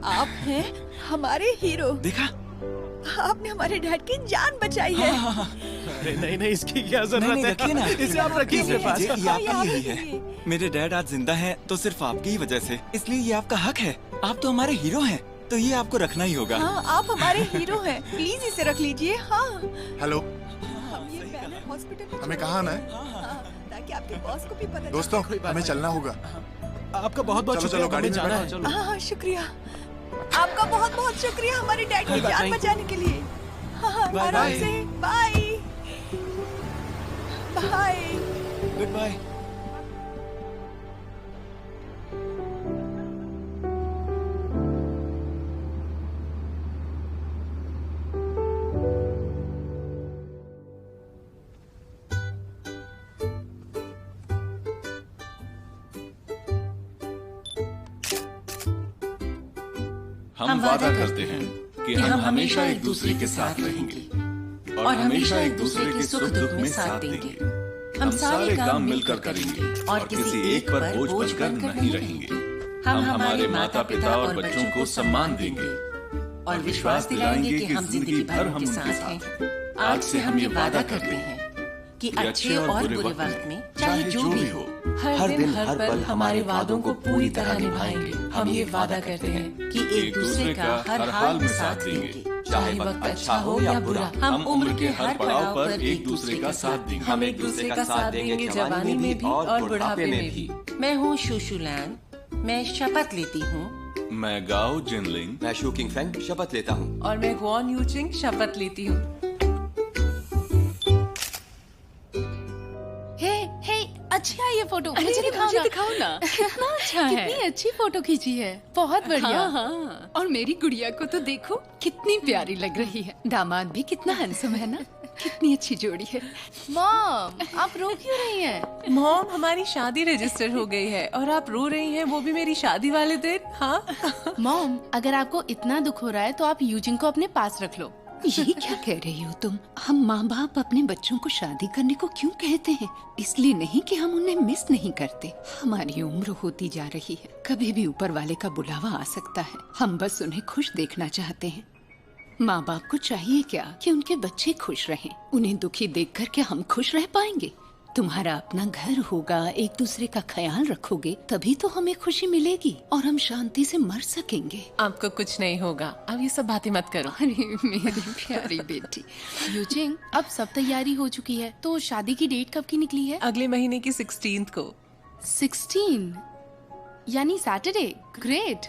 आप हैं हमारे हीरो। देखा, आपने हमारे डैड की जान बचाई है। नहीं नहीं, इसकी क्या जरूरत है? रखिए ना, इसे आप रखिए अपने पास। ये आपका ही है। मेरे डैड आज जिंदा हैं तो सिर्फ आपकी ही वजह से, इसलिए ये आपका हक है। आप तो हमारे हीरो हैं, तो ये आपको रखना ही होगा। हाँ, आप हमारे हीरो हैं, प्लीज इसे रख लीजिए। हाँ, हेलो, हम ये बैनर हॉस्पिटल में हमें कहाँ आना है? ताकि आपके बॉस को भी पता दोस्तों, हमें चलना होगा। आपका बहुत बहुत चलो, शुक्रिया, चलो, गाड़ी में जाना है। बैठो। चलो। हाँ, शुक्रिया, आपका बहुत बहुत शुक्रिया हमारे डैड की जान बचाने के लिए। हाँ, बाय आराम बाय। से, बाय बाय। Good bye. हम वादा करते हैं कि हम हमेशा एक दूसरे के साथ रहेंगे और हमेशा एक दूसरे के सुख दुख में साथ देंगे। हम सारे काम मिलकर करेंगे और किसी एक पर बोझ बनकर नहीं रहेंगे। हम हमारे माता पिता और बच्चों को सम्मान देंगे और विश्वास दिलाएंगे कि हम जिंदगी भर उनके साथ हैं। आज से हम ये वादा करते हैं कि अच्छे और बुरे वक्त में चाहे जो भी हो, हर दिन हर पल हमारे वादों को पूरी तरह निभाएंगे। हम ये वादा करते हैं कि एक दूसरे का हर हाल में साथ देंगे, चाहे वक्त अच्छा हो या बुरा। हम उम्र के हर पड़ाव पर एक दूसरे का साथ देंगे। हम एक दूसरे का साथ देंगे जवानी में भी और बुढ़ापे में भी। मैं हूँ शुशुलैन, मैं शपथ लेती हूँ। मैं गाओ जिनलिंग, मैं शू किंग फेंग शपथ लेता हूँ। और मैं गुआन यूचिंग शपथ लेती हूँ। अच्छा है ये फोटो, मुझे दिखाओ ना। कितना अच्छा है, कितनी अच्छी फोटो खींची है, बहुत बढ़िया। हाँ, हाँ। और मेरी गुड़िया को तो देखो कितनी प्यारी लग रही है। दामाद भी कितना हैंडसम है ना, कितनी अच्छी जोड़ी है। मॉम, आप रो क्यों रही हैं? मॉम, हमारी शादी रजिस्टर हो गई है और आप रो रही हैं, वो भी मेरी शादी वाले दिन। हाँ मॉम, अगर आपको इतना दुख हो रहा है तो आप यूजिंग को अपने पास रख लो। ये क्या कह रही हो तुम? हम माँ बाप अपने बच्चों को शादी करने को क्यों कहते हैं? इसलिए नहीं कि हम उन्हें मिस नहीं करते। हमारी उम्र होती जा रही है, कभी भी ऊपर वाले का बुलावा आ सकता है। हम बस उन्हें खुश देखना चाहते हैं। माँ बाप को चाहिए क्या कि उनके बच्चे खुश रहें। उन्हें दुखी देखकर क्या हम खुश रह पाएंगे? तुम्हारा अपना घर होगा, एक दूसरे का ख्याल रखोगे, तभी तो हमें खुशी मिलेगी और हम शांति से मर सकेंगे। आपको कुछ नहीं होगा, अब ये सब बातें मत करो। अरे मेरी प्यारी बेटी। यूजिंग, अब सब तैयारी हो चुकी है, तो शादी की डेट कब की निकली है? अगले महीने की 16 को। 16 यानी सैटरडे। ग्रेट।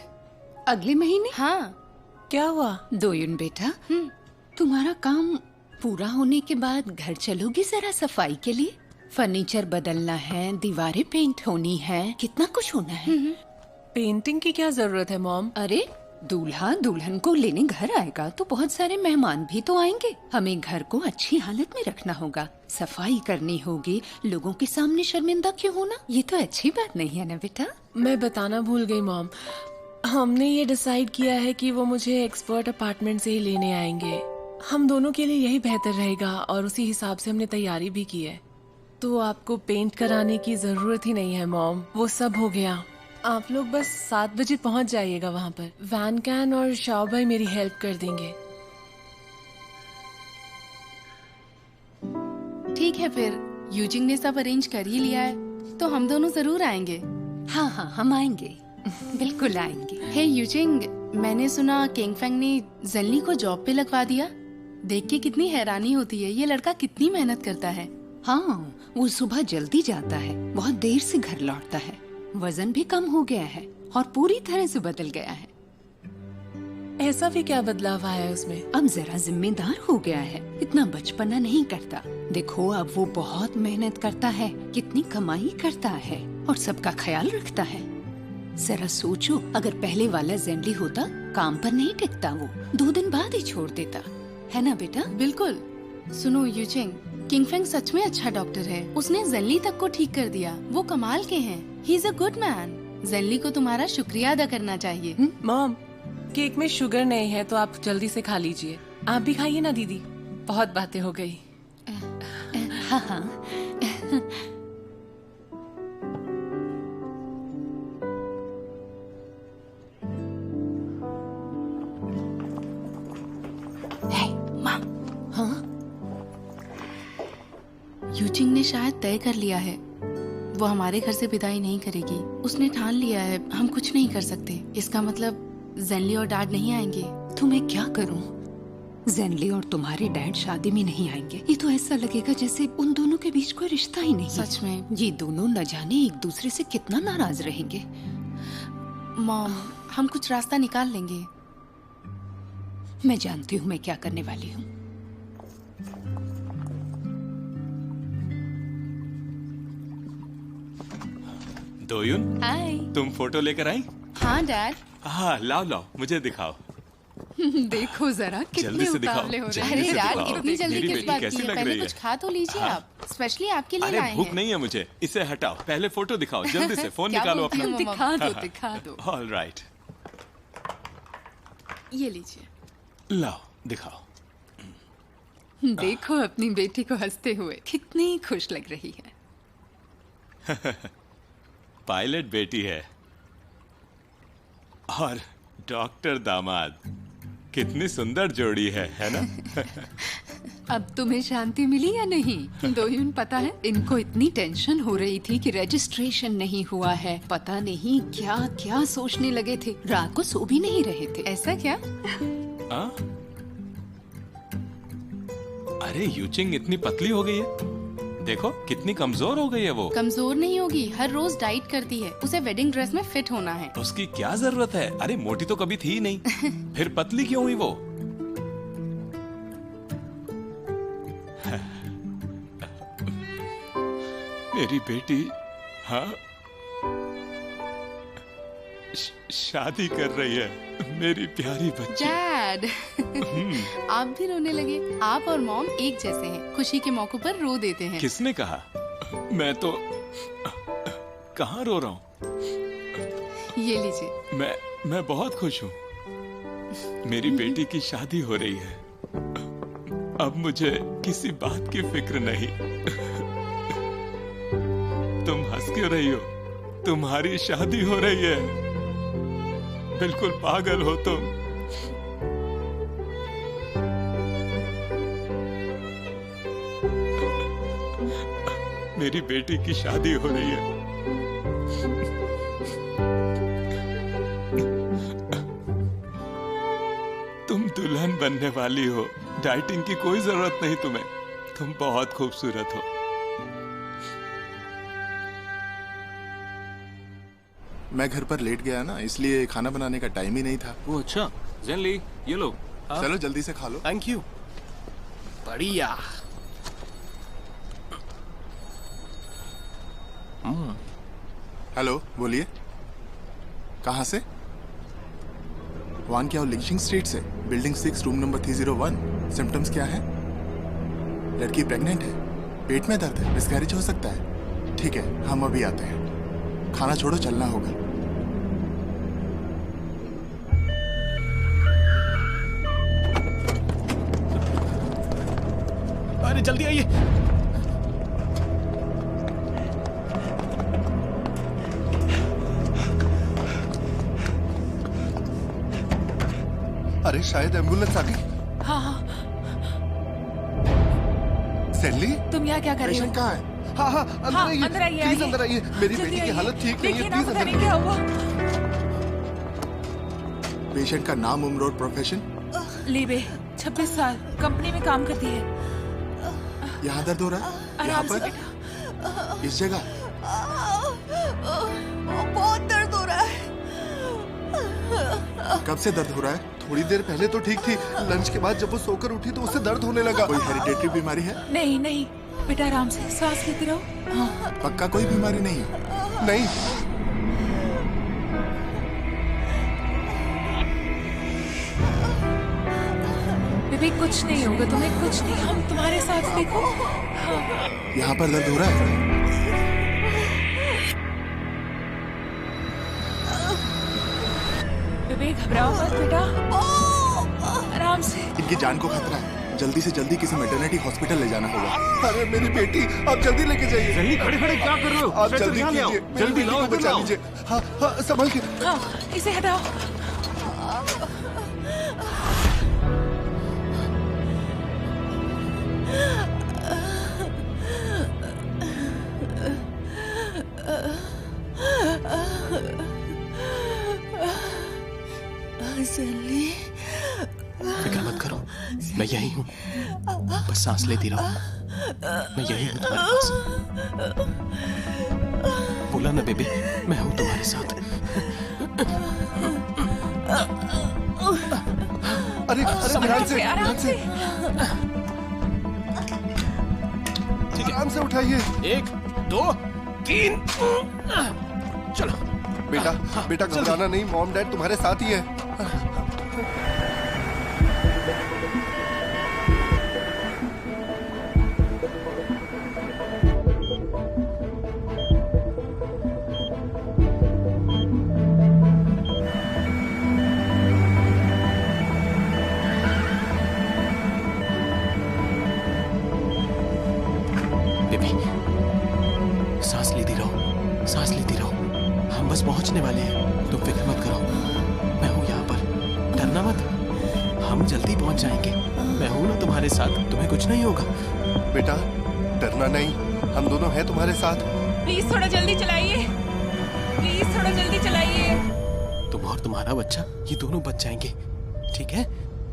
अगले महीने? हाँ। क्या हुआ? दोयुन बेटा, तुम्हारा काम पूरा होने के बाद घर चलोगी जरा सफाई के लिए? फर्नीचर बदलना है, दीवारें पेंट होनी है, कितना कुछ होना है। पेंटिंग की क्या जरूरत है मॉम? अरे दूल्हा दुल्हन को लेने घर आएगा तो बहुत सारे मेहमान भी तो आएंगे। हमें घर को अच्छी हालत में रखना होगा, सफाई करनी होगी। लोगों के सामने शर्मिंदा क्यों होना? ये तो अच्छी बात नहीं है ना बेटा। मैं बताना भूल गई मॉम, हमने ये डिसाइड किया है कि वो मुझे एक्सपर्ट अपार्टमेंट से ही लेने आएंगे। हम दोनों के लिए यही बेहतर रहेगा और उसी हिसाब से हमने तैयारी भी की है। तो आपको पेंट कराने की जरूरत ही नहीं है मॉम, वो सब हो गया। आप लोग बस 7 बजे पहुंच जाइएगा वहाँ पर। वैन कैन और शाओ भाई मेरी हेल्प कर देंगे। ठीक है, फिर यूजिंग ने सब अरेंज कर ही लिया है तो हम दोनों जरूर आएंगे। हाँ हाँ, हम आएंगे, बिल्कुल आएंगे। हे यूजिंग, मैंने सुना किंग फेंग ने जल्ली को जॉब पे लगवा दिया। देख के कितनी हैरानी होती है, ये लड़का कितनी मेहनत करता है। हाँ, वो सुबह जल्दी जाता है, बहुत देर से घर लौटता है। वजन भी कम हो गया है और पूरी तरह से बदल गया है। ऐसा भी क्या बदलाव आया है उसमें? अब जरा जिम्मेदार हो गया है, इतना बचपना नहीं करता। देखो अब वो बहुत मेहनत करता है, कितनी कमाई करता है और सबका ख्याल रखता है। जरा सोचो, अगर पहले वाला जेनली होता काम पर नहीं टिकता, वो 2 दिन बाद ही छोड़ देता, है ना बेटा? बिल्कुल। सुनो यूचिंग, किंगफेंग सच में अच्छा डॉक्टर है। उसने जेनली तक को ठीक कर दिया। वो कमाल के हैं। He is a good man. Genuinely को तुम्हारा शुक्रिया अदा करना चाहिए। मॉम, केक में शुगर नहीं है तो आप जल्दी से खा लीजिए। आप भी खाइए ना दीदी, बहुत बातें हो गई। हाँ हाँ। यूचिंग ने शायद तय कर लिया है, वो हमारे घर से विदाई नहीं करेगी। उसने ठान लिया है, हम कुछ नहीं कर सकते। इसका मतलब जेनली और डैड नहीं आएंगे। तो मैं क्या करूं? जेनली और तुम्हारे डैड शादी में नहीं आएंगे। ये तो ऐसा लगेगा जैसे उन दोनों के बीच कोई रिश्ता ही नहीं। सच में ये दोनों न जाने एक दूसरे से कितना नाराज रहेंगे। मॉम, हम कुछ रास्ता निकाल लेंगे। मैं जानती हूँ मैं क्या करने वाली हूँ। दोयुन, हाय। तुम फोटो लेकर आई? हाँ डैड। हाँ, लाओ लाओ, मुझे दिखाओ। देखो जरा जल्दी कितने से दिखाओ, उतावले हो रहे जल्दी हैं। अरे से डैड, दिखाओ। इतनी जल्दी मेरी किस बेटी बात कैसी की है? लग पहले रही है? कुछ खा तो लीजिए आप। स्पेशली आपके लिए अरे लाए भूख हैं। नहीं है मुझे, इसे हटाओ। पहले फोटो दिखाओ, जल्दी से। फोन क्या निकालो बोलती अपना। हो, दिखा दो दिखा दो। ऑल राइट, ये लीजिए। लाओ दिखाओ। देखो अपनी बेटी को हंसते हुए, कितनी खुश लग रही है। पायलट बेटी है और डॉक्टर दामाद, कितनी सुंदर जोड़ी है ना? अब तुम्हें शांति मिली या नहीं? दोयुन, पता है इनको इतनी टेंशन हो रही थी कि रजिस्ट्रेशन नहीं हुआ है, पता नहीं क्या क्या सोचने लगे थे, रात को सो भी नहीं रहे थे। ऐसा क्या? आ? अरे यूचिंग इतनी पतली हो गई है, देखो कितनी कमजोर हो गई है वो। कमजोर नहीं होगी, हर रोज डाइट करती है। उसे वेडिंग ड्रेस में फिट होना है। उसकी क्या जरूरत है? अरे मोटी तो कभी थी ही नहीं, फिर पतली क्यों हुई वो? मेरी बेटी हाँ शादी कर रही है, मेरी प्यारी बच्ची। डैड, आप भी रोने लगे। आप और मॉम एक जैसे हैं, खुशी के मौकों पर रो देते हैं। किसने कहा? मैं तो कहाँ रो रहा हूँ? ये लीजिए। मैं बहुत खुश हूँ। मेरी बेटी की शादी हो रही है, अब मुझे किसी बात की फिक्र नहीं। तुम हंस क्यों रही हो? तुम्हारी शादी हो रही है, बिल्कुल पागल हो तुम। मेरी बेटी की शादी हो रही है। तुम दुल्हन बनने वाली हो, डाइटिंग की कोई जरूरत नहीं तुम्हें। तुम बहुत खूबसूरत हो। मैं घर पर लेट गया ना, इसलिए खाना बनाने का टाइम ही नहीं था। वो अच्छा, जेनली ये लो। चलो जल्दी से खा लो। Thank you. बढ़िया। हेलो, बोलिए। कहाँ से? वान क्या लिंचिंग स्ट्रीट से, बिल्डिंग 6 रूम नंबर 301। सिम्टम्स क्या है? लड़की प्रेग्नेंट है, पेट में दर्द है, मिसकैरेज हो सकता है। ठीक है, हम अभी आते हैं। खाना छोड़ो, चलना होगा। अरे जल्दी आइए। अरे शायद एम्बुलेंस आ गई। हाँ हाँ, सेनली, तुम यहाँ क्या कर रही हो? पेशेंट कहाँ है? हाँ हाँ, अंदर आइए, प्लीज अंदर आइए। मेरी बेटी की हालत ठीक नहीं है, प्लीज अंदर। क्या हुआ? पेशेंट का नाम, उम्र और प्रोफेशन? लीबे, 26 साल, कंपनी में काम करती है। यहाँ दर्द हो रहा है? यहाँ पर? इस जगह? बहुत दर्द हो रहा है। कब से दर्द हो रहा है? थोड़ी देर पहले तो ठीक थी, लंच के बाद जब वो सोकर उठी तो उससे दर्द होने लगा। कोई हेरिडेटरी बीमारी है? नहीं नहीं बेटा, आराम से सांस लेते रहो। हाँ। पक्का कोई बीमारी नहीं है? नहीं। बेबी कुछ नहीं होगा तुम्हें, कुछ नहीं, हम तुम्हारे साथ, देखो। हाँ। यहाँ पर दर्द हो रहा है? बेबी घबराओ मत बेटा, आराम से। इनकी जान को खतरा है, जल्दी से जल्दी किसी मैटरनिटी हॉस्पिटल ले जाना होगा। अरे मेरी बेटी, आप जल्दी लेके जाइए। जल्दी खड़े खड़े क्या कर रहे हो? आप जल्दी कीजिए, जल्दी लाओ, बचा लीजिए। हाँ हाँ, संभल के। हाँ, इसे हटाओ। फिक्र मत करो, मैं यही हूँ, बस सांस लेती रहो। मैं यही हूँ तुम्हारे पास। बोला ना बेबी, मैं हूँ तुम्हारे साथ। अरे ध्यान से, आराम से। आराम से उठाइए। 1 2 3 चलो। बेटा बेटा घबराना नहीं, मॉम डैड तुम्हारे साथ ही है। बेबी सांस लेती रहो, सांस लेती रहो, हम बस पहुंचने वाले हैं, तुम फिक्र मत करो। मैं हूँ यहाँ पर, डरना मत, हम जल्दी पहुंच जाएंगे। मैं हूँ ना तुम्हारे साथ, तुम्हें कुछ नहीं होगा। बेटा डरना नहीं, हम दोनों हैं तुम्हारे साथ। प्लीज थोड़ा जल्दी चलाइए, प्लीज थोड़ा जल्दी चलाइए। तुम और तुम्हारा बच्चा, ये दोनों बच जाएंगे, ठीक है?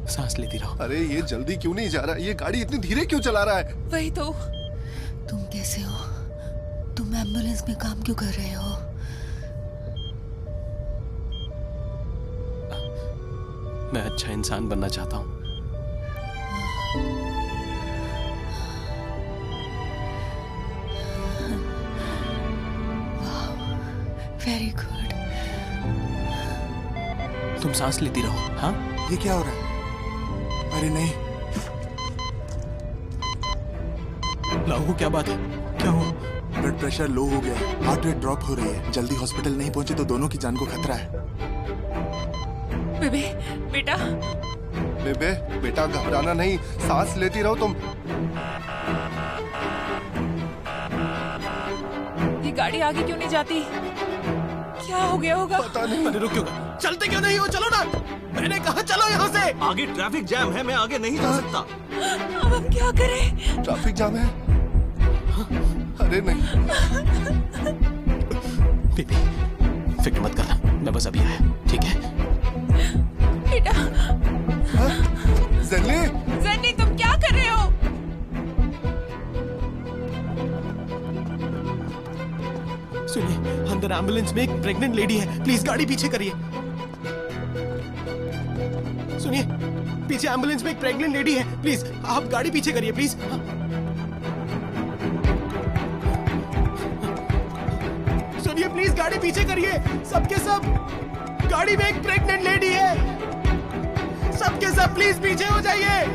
सांस लेती रहो। अरे ये जल्दी क्यों नहीं जा रहा? ये गाड़ी इतनी धीरे क्यों चला रहा है? वही तो। तुम कैसे हो? तुम एम्बुलेंस में काम क्यों कर रहे हो? मैं अच्छा इंसान बनना चाहता हूँ। Very good. तुम सांस लेती रहो। हाँ, ये क्या हो रहा है? अरे नहीं। लाहू क्या बात है? क्या हुआ? ब्लड प्रेशर लो हो गया, हार्ट रेट ड्रॉप हो रही है। जल्दी हॉस्पिटल नहीं पहुंचे तो दोनों की जान को खतरा है। बेबे बेटा, बेबे बेटा घबराना नहीं, सांस लेती रहो तुम। ये गाड़ी आगे क्यों नहीं जाती? क्या हो गया होगा? पता नहीं। अरे रुक क्यों? चलते क्यों नहीं हो? चलो ना, मैंने कहा चलो यहाँ से। आगे ट्रैफिक जैम है, मैं आगे नहीं जा सकता। अब हम क्या करें? ट्रैफिक जाम है। अरे नहीं। बेबी फिक्र मत करना, मैं बस अभी आया, ठीक है? बेटा। ज़ेनली, ज़ेनली तुम क्या कर रहे हो? सुनिए, अंदर एम्बुलेंस में एक प्रेग्नेंट लेडी है, प्लीज गाड़ी पीछे करिए। सुनिए, पीछे एम्बुलेंस में एक प्रेग्नेंट लेडी है, प्लीज आप गाड़ी पीछे करिए प्लीज। सुनिए प्लीज गाड़ी पीछे करिए, सबके सब गाड़ी में एक प्रेग्नेंट लेडी है, सबके सब प्लीज पीछे हो जाइए,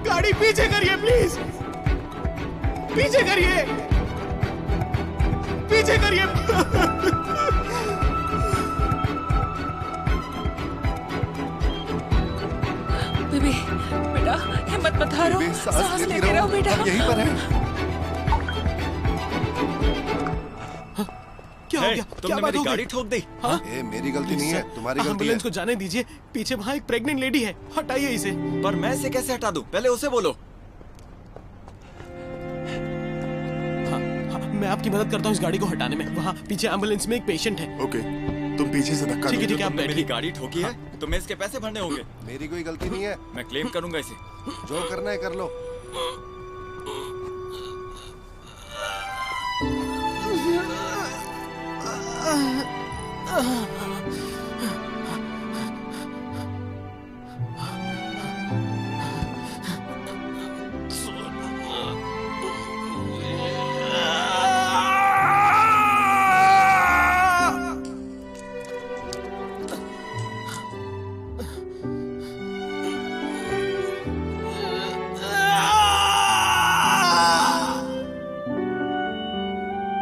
गाड़ी पीछे करिए प्लीज, पीछे करिए, पीछे करिए। बेबी बेटा हिम्मत मत हारो, सांस लेते रहो बेटा। यहीं पर है। क्या हो गया? तुमने मेरी गाड़ी ठोक दी। हाँ? ए, मेरी गलती नहीं है, तुम्हारी गलती है। एम्बुलेंस को जाने दीजिए, पीछे वहाँ एक प्रेग्नेंट लेडी है, हटाइए इसे। पर मैं इसे कैसे हटा दूं? पहले उसे बोलो। हाँ, मैं आपकी मदद करता हूँ इस गाड़ी को हटाने में। वहाँ पीछे एम्बुलेंस में एक पेशेंट है। ओके, तुम पीछे से धक्का ठीक है, दो। ठीक है, आप तुमने मेरी बैठिए। गाड़ी ठोकी है, तुम्हें इसके पैसे भरने होंगे। मेरी कोई गलती नहीं है, मैं क्लेम करूंगा इसे। जो करना है कर लो।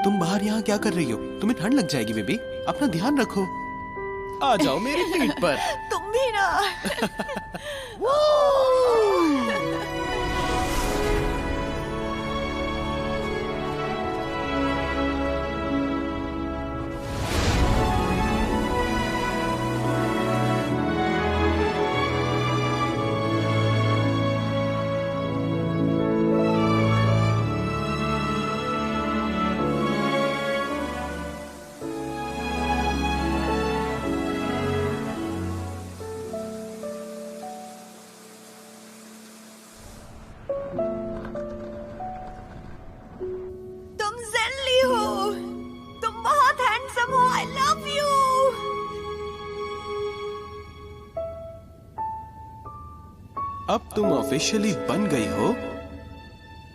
तुम बाहर यहाँ क्या कर रही हो? तुम्हें ठंड लग जाएगी बेबी, अपना ध्यान रखो। आ जाओ मेरी पीठ पर। तुम भी ना। अब तुम ऑफिशियली बन गई हो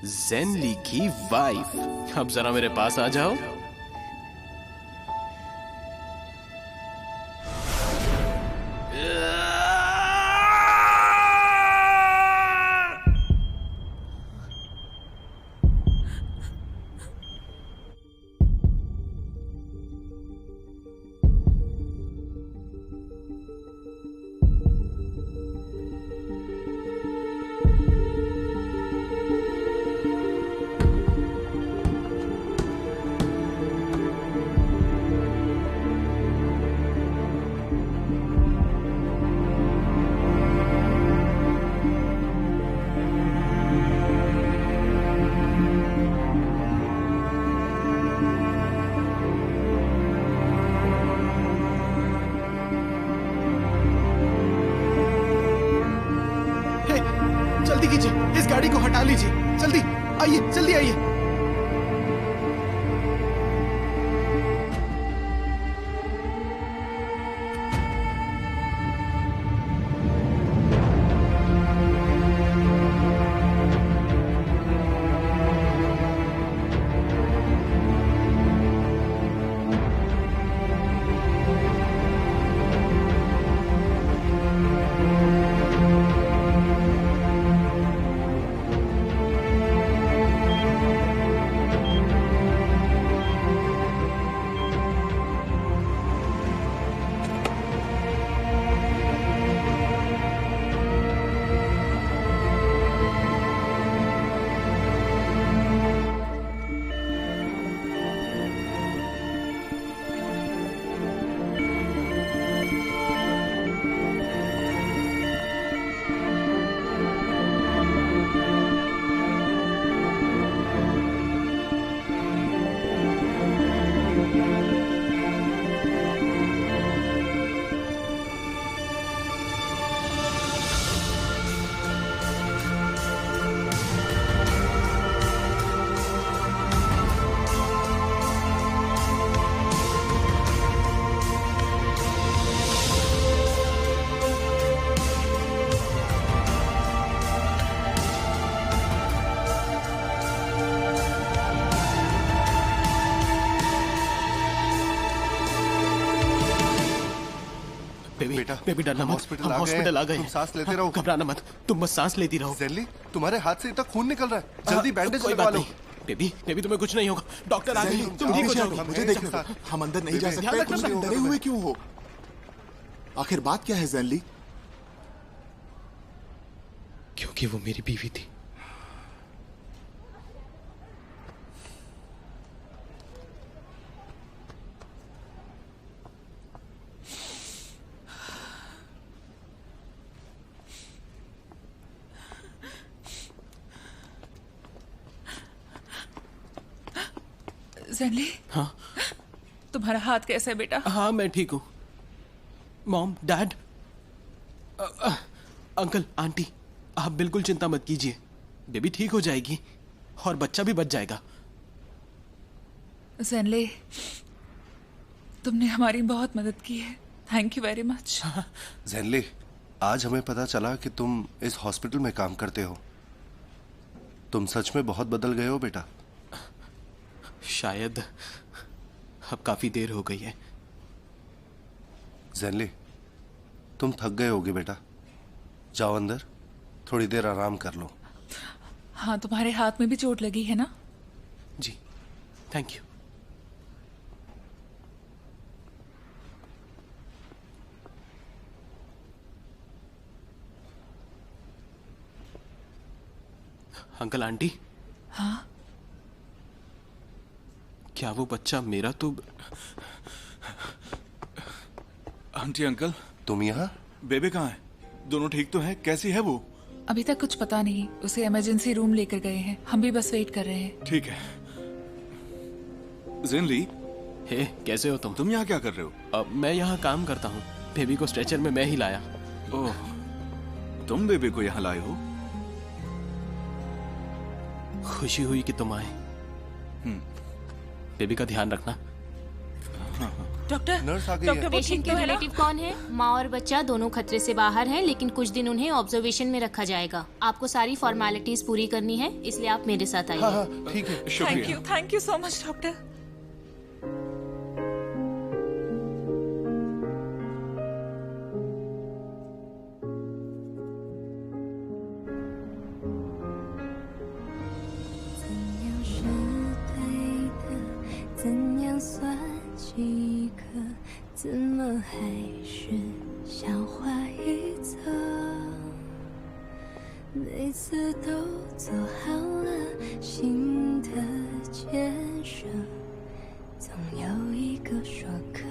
ज़ेनली की वाइफ। अब जरा मेरे पास आ जाओ। जल्दी कीजिए, इस गाड़ी को हटा लीजिए। जल्दी आइए, जल्दी आइए। बेबी डरना मत, हम हॉस्पिटल आ गए। तुम सांस लेते रहो, घबराना मत, तुम बस सांस लेती रहो। ज़ेनली, तुम्हारे हाथ से इतना खून निकल रहा है, जल्दी बैंडेज लगवा लो। बेबी तुम्हें कुछ नहीं होगा, डॉक्टर आ गए, तुम ठीक हो जाओगे। मुझे देखो, हम अंदर नहीं जा सकते, तुम डरे हुए क्यों हो? आखिर बात क्या है ज़ेनली? क्योंकि वो मेरी बीवी थी। ज़ेनली, हाँ तुम्हारा हाथ कैसा है बेटा? हाँ मैं ठीक हूँ। मॉम, डैड, अंकल, आंटी, आप बिल्कुल चिंता मत कीजिए। बेबी ठीक हो जाएगी और बच्चा भी बच जाएगा। ज़ेनली, तुमने हमारी बहुत मदद की है, थैंक यू वेरी मच। ज़ेनली, आज हमें पता चला कि तुम इस हॉस्पिटल में काम करते हो। तुम सच में बहुत बदल गए हो बेटा। शायद अब काफी देर हो गई है। ज़ेनली, तुम थक गए होगे बेटा, जाओ अंदर थोड़ी देर आराम कर लो। हाँ, तुम्हारे हाथ में भी चोट लगी है ना? जी, थैंक यू। अंकल आंटी, हाँ क्या वो बच्चा मेरा तो? आंटी अंकल, तुम यहाँ? बेबे कहाँ है? दोनों ठीक तो हैं? कैसी है वो? अभी तक कुछ पता नहीं, उसे इमरजेंसी रूम लेकर गए हैं, हम भी बस वेट कर रहे हैं। ठीक है। जिनली, हे, कैसे हो तुम? तुम यहाँ क्या कर रहे हो? मैं यहाँ काम करता हूँ। बेबी को स्ट्रेचर में मैं ही लाया। ओह, तुम बेबी को यहाँ लाए हो? खुशी हुई कि तुम आए। बेबी का ध्यान रखना। डॉक्टर, नर्स आ गई है। पेशेंट के रिलेटिव कौन है? माँ और बच्चा दोनों खतरे से बाहर हैं, लेकिन कुछ दिन उन्हें ऑब्जर्वेशन में रखा जाएगा। आपको सारी फॉर्मेलिटीज पूरी करनी है, इसलिए आप मेरे साथ आइए। हाँ, ठीक है। शुक्रिया। थैंक यू सो मच डॉक्टर।每次都做好了新的建设，总有一个说客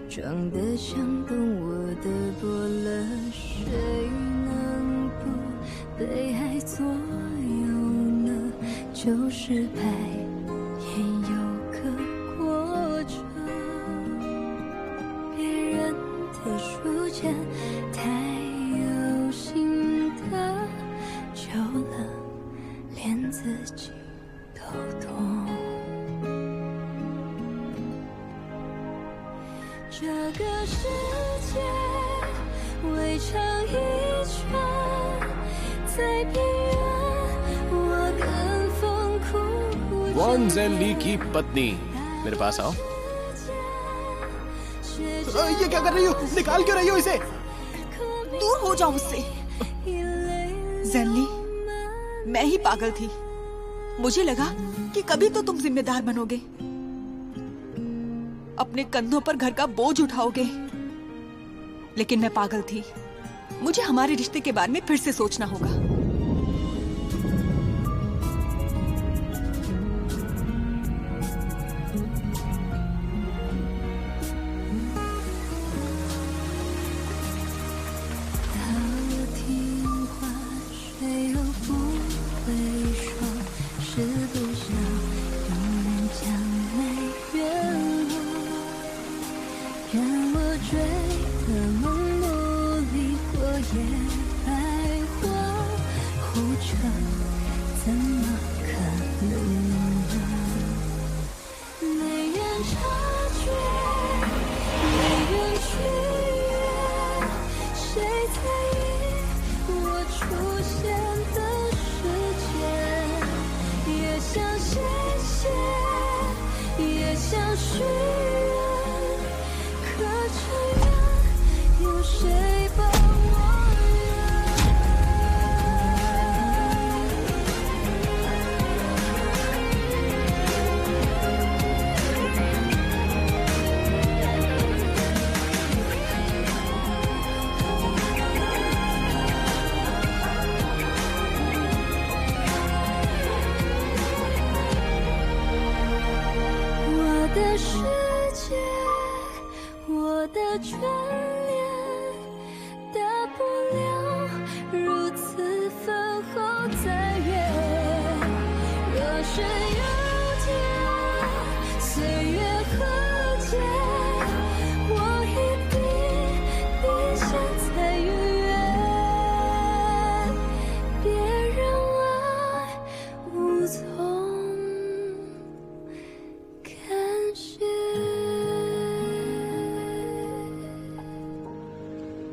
装得像懂我的多了，谁能不被爱左右呢？就失败也有个过程，别人的书签太有心得，久了连自己都懂。这个世界围成一圈，再边缘我更疯狂。वॉन ज़ेनली की पत्नी, मेरे पास आओ। ये क्या कर रही हो? निकाल क्यों रही हो इसे? दूर हो जाओ उससे। ज़ेनली, मैं ही पागल थी। मुझे लगा कि कभी तो तुम जिम्मेदार बनोगे, अपने कंधों पर घर का बोझ उठाओगे, लेकिन मैं पागल थी। मुझे हमारे रिश्ते के बारे में फिर से सोचना होगा।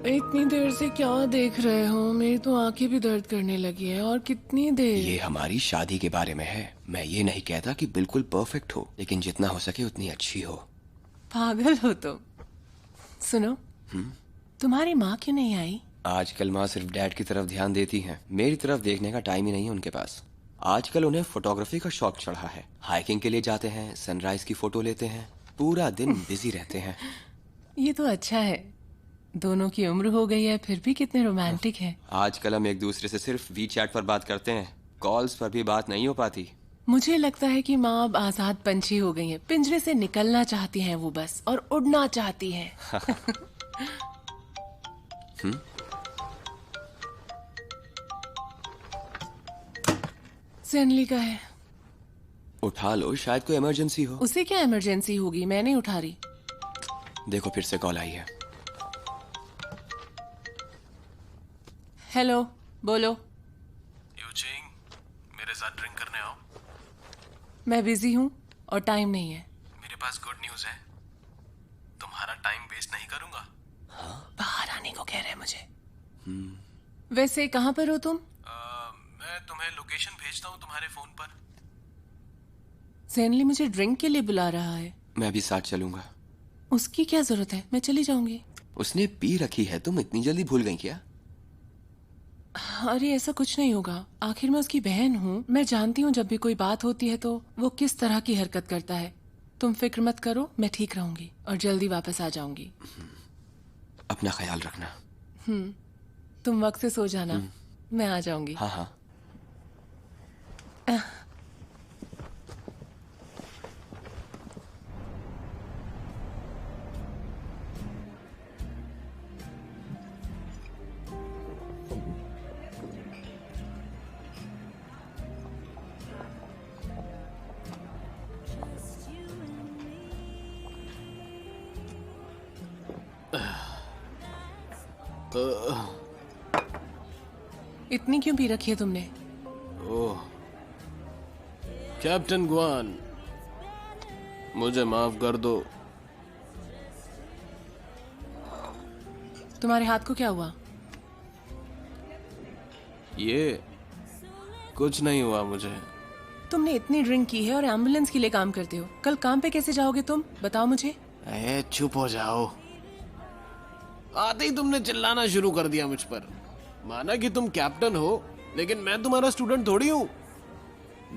इतनी देर से क्या देख रहे हो? मेरी तो आंखें भी दर्द करने लगी है। और कितनी देर? ये हमारी शादी के बारे में है। मैं ये नहीं कहता कि बिल्कुल परफेक्ट हो, लेकिन जितना हो सके उतनी अच्छी हो। पागल हो तुम। सुनो, तुम्हारी माँ क्यों नहीं आई? आजकल माँ सिर्फ डैड की तरफ ध्यान देती हैं। मेरी तरफ देखने का टाइम ही नहीं है उनके पास। आजकल उन्हें फोटोग्राफी का शौक चढ़ा है। हाइकिंग के लिए जाते हैं, सनराइज की फोटो लेते हैं, पूरा दिन बिजी रहते हैं। ये तो अच्छा है। दोनों की उम्र हो गई है, फिर भी कितने रोमांटिक हैं। आजकल हम एक दूसरे से सिर्फ वी चैट पर बात करते हैं। कॉल्स पर भी बात नहीं हो पाती। मुझे लगता है कि माँ अब आजाद पंछी हो गई हैं। पिंजरे से निकलना चाहती हैं वो बस, और उड़ना चाहती हैं। सेनली का है। उठा लो, शायद कोई इमरजेंसी हो। उसे क्या इमरजेंसी होगी, मैं नहीं उठा रही। देखो फिर से कॉल आई है। हेलो, बोलो। यूजिंग, मेरे साथ ड्रिंक करने आओ। मैं बिजी हूँ और टाइम नहीं है। मेरे पास गुड न्यूज है, तुम्हारा टाइम वेस्ट नहीं करूंगा। बाहर आने को कह रहे हैं मुझे। वैसे कहाँ पर हो तुम? मैं तुम्हें लोकेशन भेजता हूँ तुम्हारे फोन पर। सेनली मुझे ड्रिंक के लिए बुला रहा है। मैं भी साथ चलूंगा। उसकी क्या जरूरत है, मैं चली जाऊंगी। उसने पी रखी है, तुम इतनी जल्दी भूल गई क्या? अरे ऐसा कुछ नहीं होगा, आखिर मैं उसकी बहन हूँ। मैं जानती हूँ जब भी कोई बात होती है तो वो किस तरह की हरकत करता है। तुम फिक्र मत करो, मैं ठीक रहूंगी और जल्दी वापस आ जाऊंगी। अपना ख्याल रखना। तुम वक्त से सो जाना, मैं आ जाऊंगी। हाँ हाँ। इतनी क्यों पी रखी है तुमने? ओह, कैप्टन गुआन, मुझे माफ कर दो। तुम्हारे हाथ को क्या हुआ? ये कुछ नहीं हुआ मुझे। तुमने इतनी ड्रिंक की है और एम्बुलेंस के लिए काम करते हो। कल काम पे कैसे जाओगे तुम, बताओ मुझे। चुप हो जाओ। आते ही तुमने चिल्लाना शुरू कर दिया मुझ पर। माना कि तुम कैप्टन हो, लेकिन मैं तुम्हारा स्टूडेंट थोड़ी हूँ।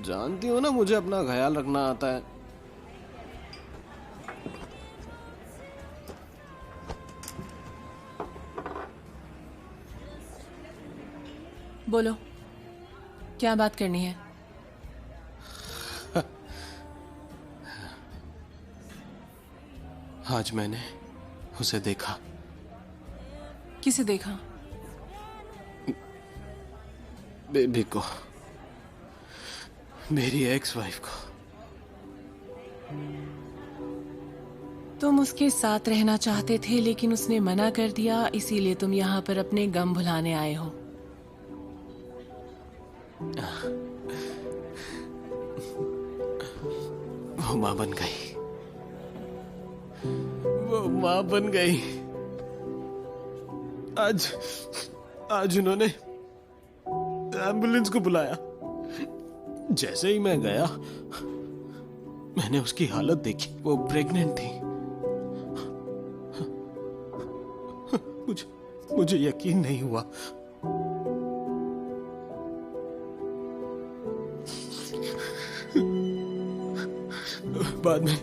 जानती हो ना मुझे अपना ख्याल रखना आता है। बोलो, क्या बात करनी है? आज मैंने उसे देखा। किसे देखा? बेबी को, मेरी एक्स वाइफ को। तुम उसके साथ रहना चाहते थे लेकिन उसने मना कर दिया, इसीलिए तुम यहाँ पर अपने गम भुलाने आए हो। वो माँ बन गई। वो माँ बन गई। आज उन्होंने एम्बुलेंस को बुलाया। जैसे ही मैं गया, मैंने उसकी हालत देखी। वो प्रेग्नेंट थी। मुझे यकीन नहीं हुआ। बाद में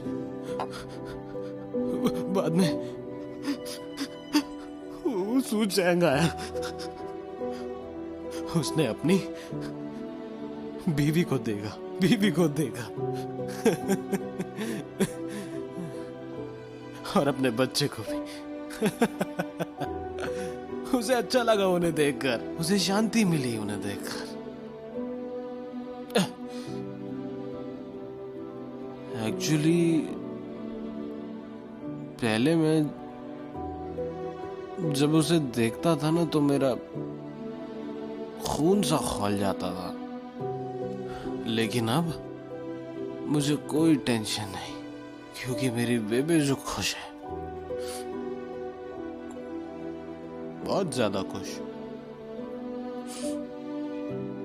सू चैंग आया। उसने अपनी बीवी को देगा और अपने बच्चे को भी। उसे अच्छा लगा उन्हें देखकर, उसे शांति मिली उन्हें देखकर। एक्चुअली पहले मैं जब उसे देखता था ना तो मेरा खून सा खौल जाता था, लेकिन अब मुझे कोई टेंशन नहीं, क्योंकि मेरी बेबी जो खुश है, बहुत ज्यादा खुश।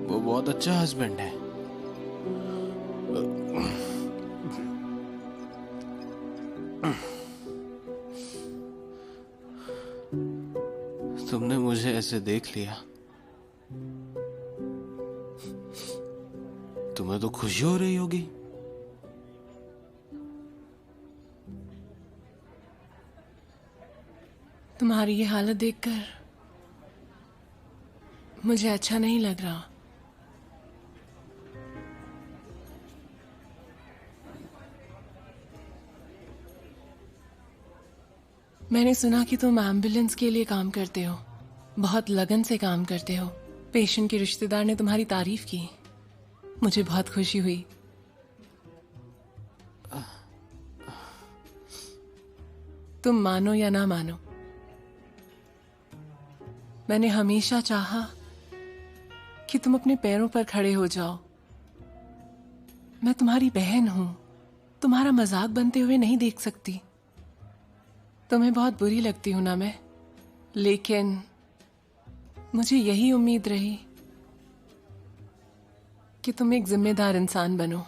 वो बहुत अच्छा हस्बैंड है। तुमने मुझे ऐसे देख लिया, तुम्हें तो खुशी हो रही होगी। तुम्हारी ये हालत देखकर मुझे अच्छा नहीं लग रहा। मैंने सुना कि तुम एम्बुलेंस के लिए काम करते हो, बहुत लगन से काम करते हो। पेशेंट के रिश्तेदार ने तुम्हारी तारीफ की, मुझे बहुत खुशी हुई। तुम मानो या ना मानो, मैंने हमेशा चाहा कि तुम अपने पैरों पर खड़े हो जाओ। मैं तुम्हारी बहन हूं, तुम्हारा मजाक बनते हुए नहीं देख सकती। तुम्हें बहुत बुरी लगती हूं ना मैं, लेकिन मुझे यही उम्मीद रही कि तुम एक जिम्मेदार इंसान बनो।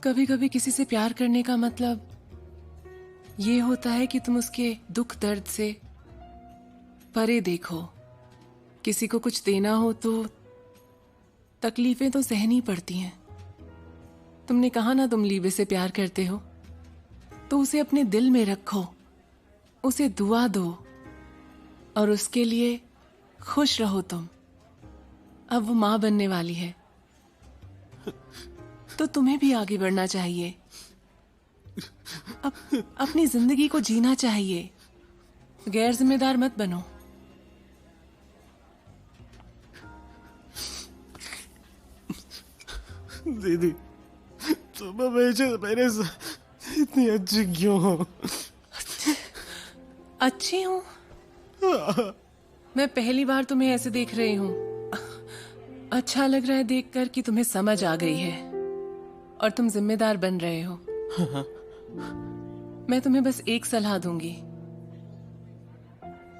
कभी कभी किसी से प्यार करने का मतलब ये होता है कि तुम उसके दुख दर्द से परे देखो। किसी को कुछ देना हो तो तकलीफें तो सहनी पड़ती हैं। तुमने कहा ना तुम लीबे से प्यार करते हो, तो उसे अपने दिल में रखो, उसे दुआ दो और उसके लिए खुश रहो। तुम अब वो मां बनने वाली है, तो तुम्हें भी आगे बढ़ना चाहिए। अपनी जिंदगी को जीना चाहिए, गैर जिम्मेदार मत बनो। दीदी, तुम हमेशा मेरे साथ इतनी अच्छी क्यों हो? अच्छी हूँ? मैं पहली बार तुम्हें ऐसे देख रही हूँ। अच्छा लग रहा है देखकर कि तुम्हें समझ आ गई है और तुम जिम्मेदार बन रहे हो। मैं तुम्हें बस एक सलाह दूंगी,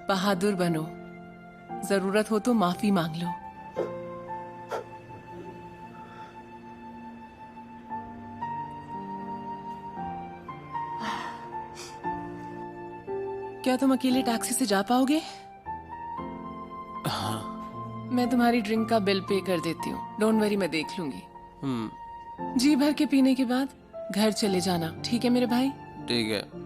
बहादुर बनो, जरूरत हो तो माफी मांग लो। क्या तुम अकेले टैक्सी से जा पाओगे? हाँ। मैं तुम्हारी ड्रिंक का बिल पे कर देती हूँ, डोंट वरी, मैं देख लूंगी। जी भर के पीने के बाद घर चले जाना, ठीक है मेरे भाई? ठीक है।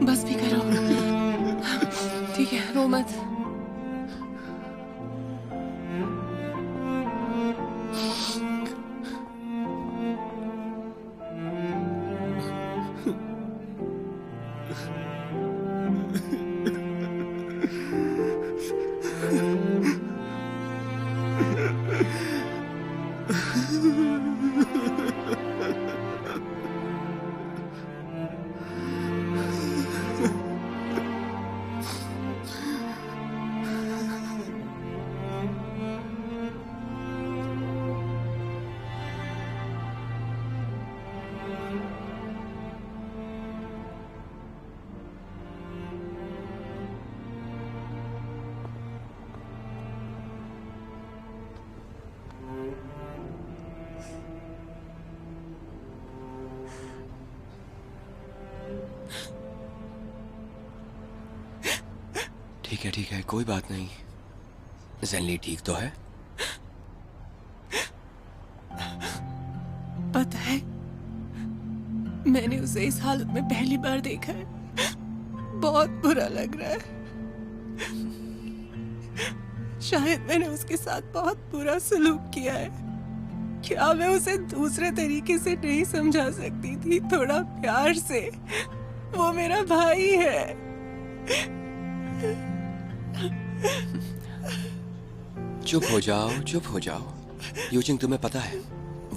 बस भी करो, ठीक है, रो मत। ठीक है, कोई बात नहीं। ज़ेनली ठीक तो है? पता है, मैंने उसे इस हालत में पहली बार देखा है, बहुत बुरा लग रहा है। शायद मैंने उसके साथ बहुत बुरा सलूक किया है। क्या मैं उसे दूसरे तरीके से नहीं समझा सकती थी, थोड़ा प्यार से? वो मेरा भाई है। चुप हो जाओ, चुप हो जाओ। यूजिंग, तुम्हें पता है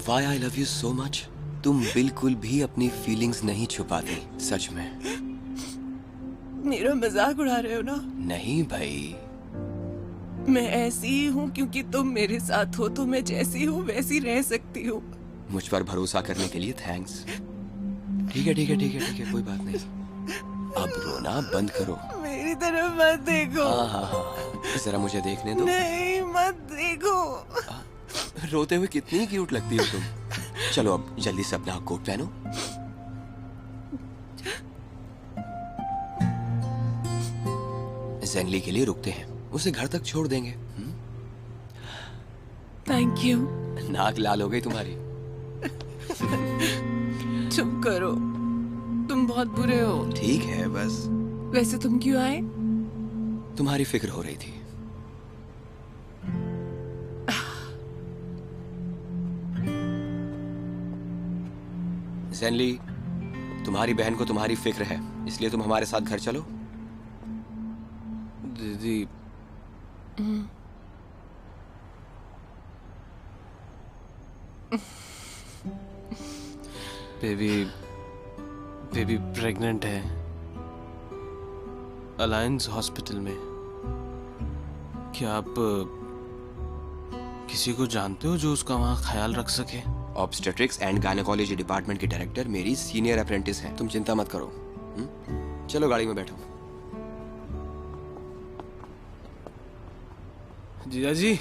why I love you so much? तुम बिल्कुल भी अपनी फीलिंग्स नहीं छुपाती, सच में। मेरा मजाक उड़ा रहे हो ना? नहीं भाई, मैं ऐसी ही हूँ क्योंकि तुम मेरे साथ हो, तो मैं जैसी हूँ वैसी रह सकती हूँ। मुझ पर भरोसा करने के लिए थैंक्स। ठीक है ठीक है ठीक है ठीक है, कोई बात नहीं। अब रोना बंद करो। मेरी तरफ मत देखो। हाँ हाँ हाँ, जरा मुझे देखने दो। नहीं मत देखो। रोते हुए कितनी क्यूट लगती हो तुम। चलो अब जल्दी से अपना कोट पहनो। ज़ेनली के लिए रुकते हैं, उसे घर तक छोड़ देंगे। Thank you. नाक लाल हो गई तुम्हारी। चुप करो, तुम बहुत बुरे हो। ठीक है बस। वैसे तुम क्यों आए? तुम्हारी फिक्र हो रही थी। ज़ेनली, तुम्हारी बहन को तुम्हारी फिक्र है, इसलिए तुम हमारे साथ घर चलो। दीदी, बेबी प्रेग्नेंट है, अलायंस हॉस्पिटल में। क्या आप किसी को जानते हो जो उसका वहाँ ख्याल रख सके? ऑब्स्टेट्रिक्स एंड गायनेकोलॉजी डिपार्टमेंट की डायरेक्टर मेरी सीनियर अप्रेंटिस हैं। तुम चिंता मत करो। चलो गाड़ी में बैठो। जीजा जी,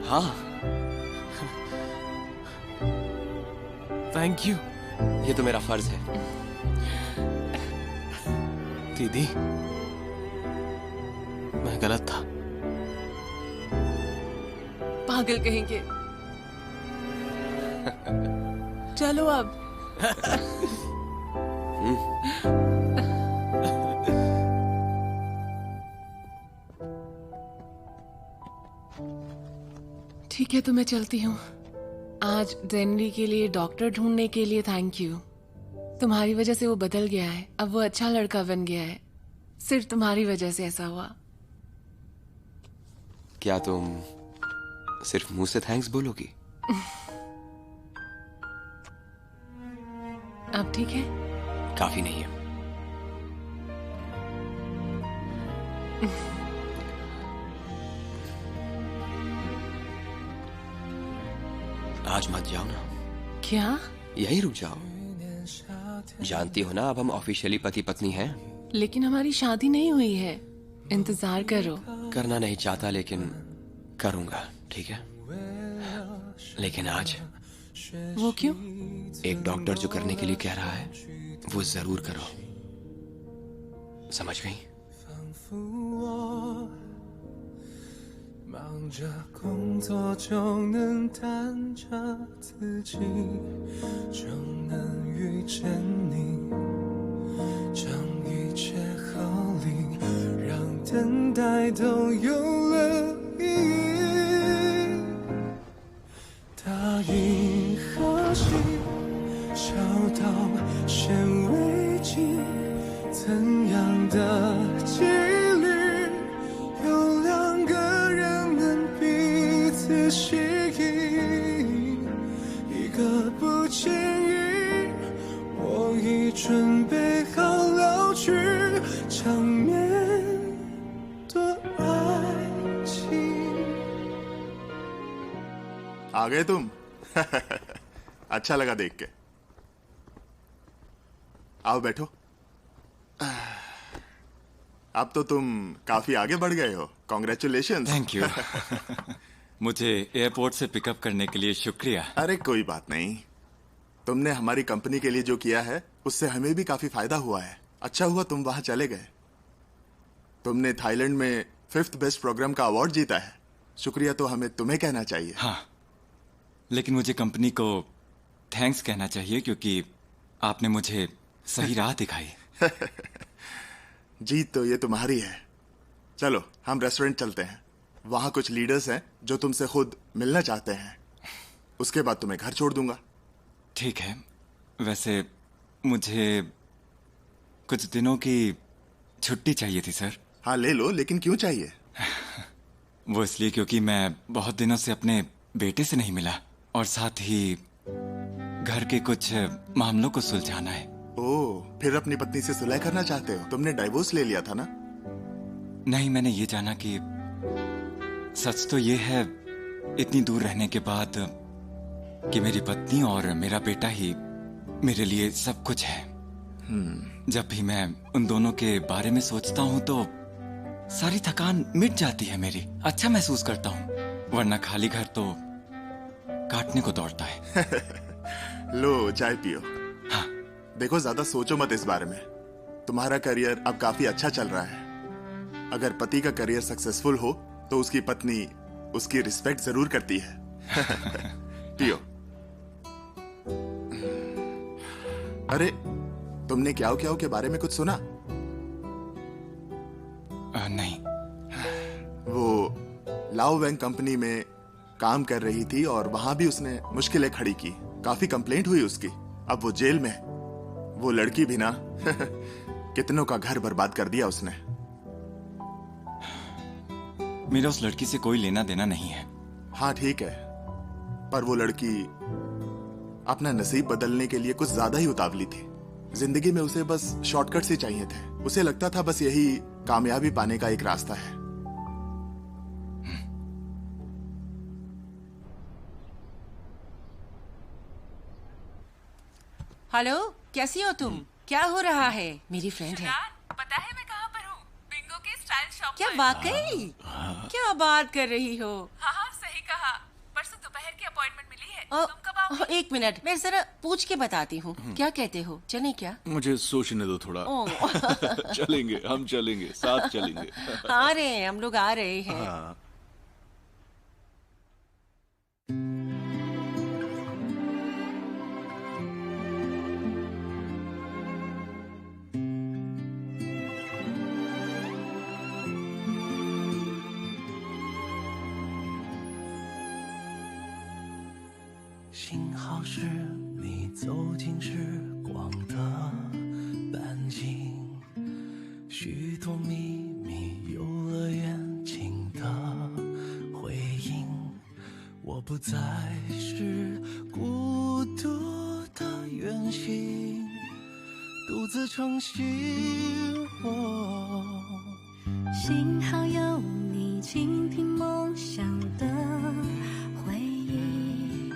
हाँ थैंक यू। ये तो मेरा फर्ज है। दीदी, मैं गलत था। पागल कहेंगे। चलो अब। ठीक है, तो मैं चलती हूँ। आज ज़ेनली के लिए डॉक्टर ढूंढने के लिए थैंक यू। तुम्हारी वजह से वो बदल गया है, अब वो अच्छा लड़का बन गया है। सिर्फ तुम्हारी वजह से ऐसा हुआ। क्या तुम सिर्फ मुंह से थैंक्स बोलोगी? अब ठीक है? काफी नहीं है। आज मत जाओ ना। क्या? यही रुक जाओ। जानती हो ना, अब हम ऑफिशियली पति पत्नी हैं। लेकिन हमारी शादी नहीं हुई है। इंतजार करो। करना नहीं चाहता लेकिन करूंगा, ठीक है? लेकिन आज वो क्यों? एक डॉक्टर जो करने के लिए कह रहा है वो जरूर करो। समझ गई? 忙着工作就能弹着自己，就能遇见你，将一切合理，让等待都有了意义。答应和心，小到显微镜，怎样的几率，有两个人能彼此吸引，一个不经意，我已准备好老去，场面多爱情。 आ गए तुम। अच्छा लगा देख के। आओ बैठो। अब तो तुम काफी आगे बढ़ गए हो। कॉन्ग्रेचुलेशन। Thank you. मुझे एयरपोर्ट से पिकअप करने के लिए शुक्रिया। अरे कोई बात नहीं। तुमने हमारी कंपनी के लिए जो किया है उससे हमें भी काफी फायदा हुआ है। अच्छा हुआ तुम वहां चले गए। तुमने थाईलैंड में 5th बेस्ट प्रोग्राम का अवार्ड जीता है। शुक्रिया तो हमें तुम्हें कहना चाहिए। हाँ, लेकिन मुझे कंपनी को थैंक्स कहना चाहिए क्योंकि आपने मुझे सही राह दिखाई। जीत तो ये तुम्हारी है। चलो हम रेस्टोरेंट चलते हैं। वहां कुछ लीडर्स हैं जो तुमसे खुद मिलना चाहते हैं। उसके बाद तुम्हें घर छोड़ दूंगा। ठीक है। वैसे मुझे कुछ दिनों की छुट्टी चाहिए थी सर। हाँ ले लो, लेकिन क्यों चाहिए? वो इसलिए क्योंकि मैं बहुत दिनों से अपने बेटे से नहीं मिला और साथ ही घर के कुछ मामलों को सुलझाना है। ओह, फिर अपनी पत्नी से सुलह करना चाहते हो? तुमने डाइवोर्स ले लिया था ना? नहीं, मैंने ये जाना कि सच तो ये है इतनी दूर रहने के बाद कि मेरी पत्नी और मेरा बेटा ही मेरे लिए सब कुछ है। जब भी मैं उन दोनों के बारे में सोचता हूँ तो सारी थकान मिट जाती है मेरी। अच्छा महसूस करता हूँ, वरना खाली घर तो काटने को दौड़ता है। लो चाय पियो। हाँ। देखो, ज्यादा सोचो मत इस बारे में। तुम्हारा करियर अब काफी अच्छा चल रहा है। अगर पति का करियर सक्सेसफुल हो तो उसकी पत्नी उसकी रिस्पेक्ट जरूर करती है। पियो। अरे, तुमने क्याओ क्याओ के बारे में कुछ सुना? नहीं। वो लाओ वेंग कंपनी में काम कर रही थी और वहां भी उसने मुश्किलें खड़ी की। काफी कंप्लेंट हुई उसकी। अब वो जेल में है। वो लड़की भी ना कितनों का घर बर्बाद कर दिया उसने। मेरा उस लड़की से कोई लेना देना नहीं है। हाँ ठीक है, पर वो लड़की अपना नसीब बदलने के लिए कुछ ज्यादा ही उतावली थी। जिंदगी में उसे बस शॉर्टकट्स ही चाहिए थे। उसे लगता था बस यही कामयाबी पाने का एक रास्ता है। हेलो, कैसी हो तुम? क्या हो रहा है? मेरी फ्रेंड है। पता है मैं कहाँ पर हूँ? बिंगो के स्टाइल शॉप क्या पर। वाकई? क्या बात कर रही हो? हाँ सही कहा। परसों दोपहर की अपॉइंटमेंट मिली है। तुम कब आओगे? एक मिनट, मैं जरा पूछ के बताती हूँ। क्या कहते हो, चलें क्या? मुझे सोचने दो थोड़ा। चलेंगे, हम चलेंगे, साथ चलेंगे। आ रहे हैं, हम लोग आ रहे हैं। हाँ।幸好是你走进时光的半径，许多秘密游乐园情的回应。我不再是孤独的远行，独自撑起我。幸好有你倾听梦想的回忆，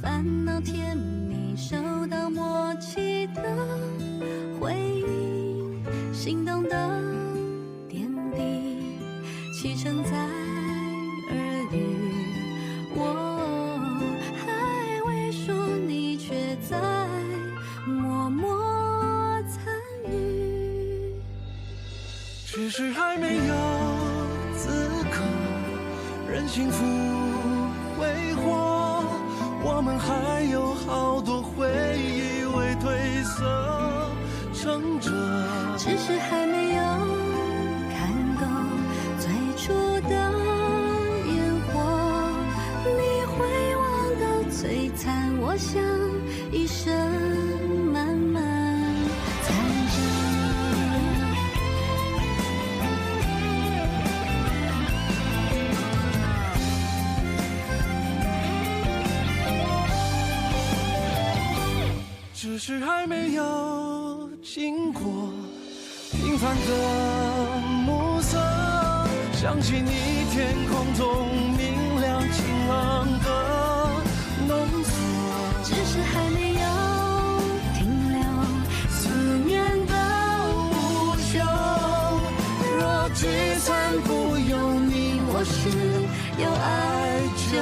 烦恼甜蜜收到默契的回应，心动的点滴启程在耳语，我还未说，你却在默默参与，只是还没有资格任幸福挥霍，我们还有好多回忆未褪色撑着，只是还没有看够最初的烟火，你会忘到璀璨，我想一生慢慢藏着。只是还没有经过平凡的暮色，想起你天空中明亮晴朗的浓缩，只是还没有停留思念的无休，若聚散不由你我是，有爱就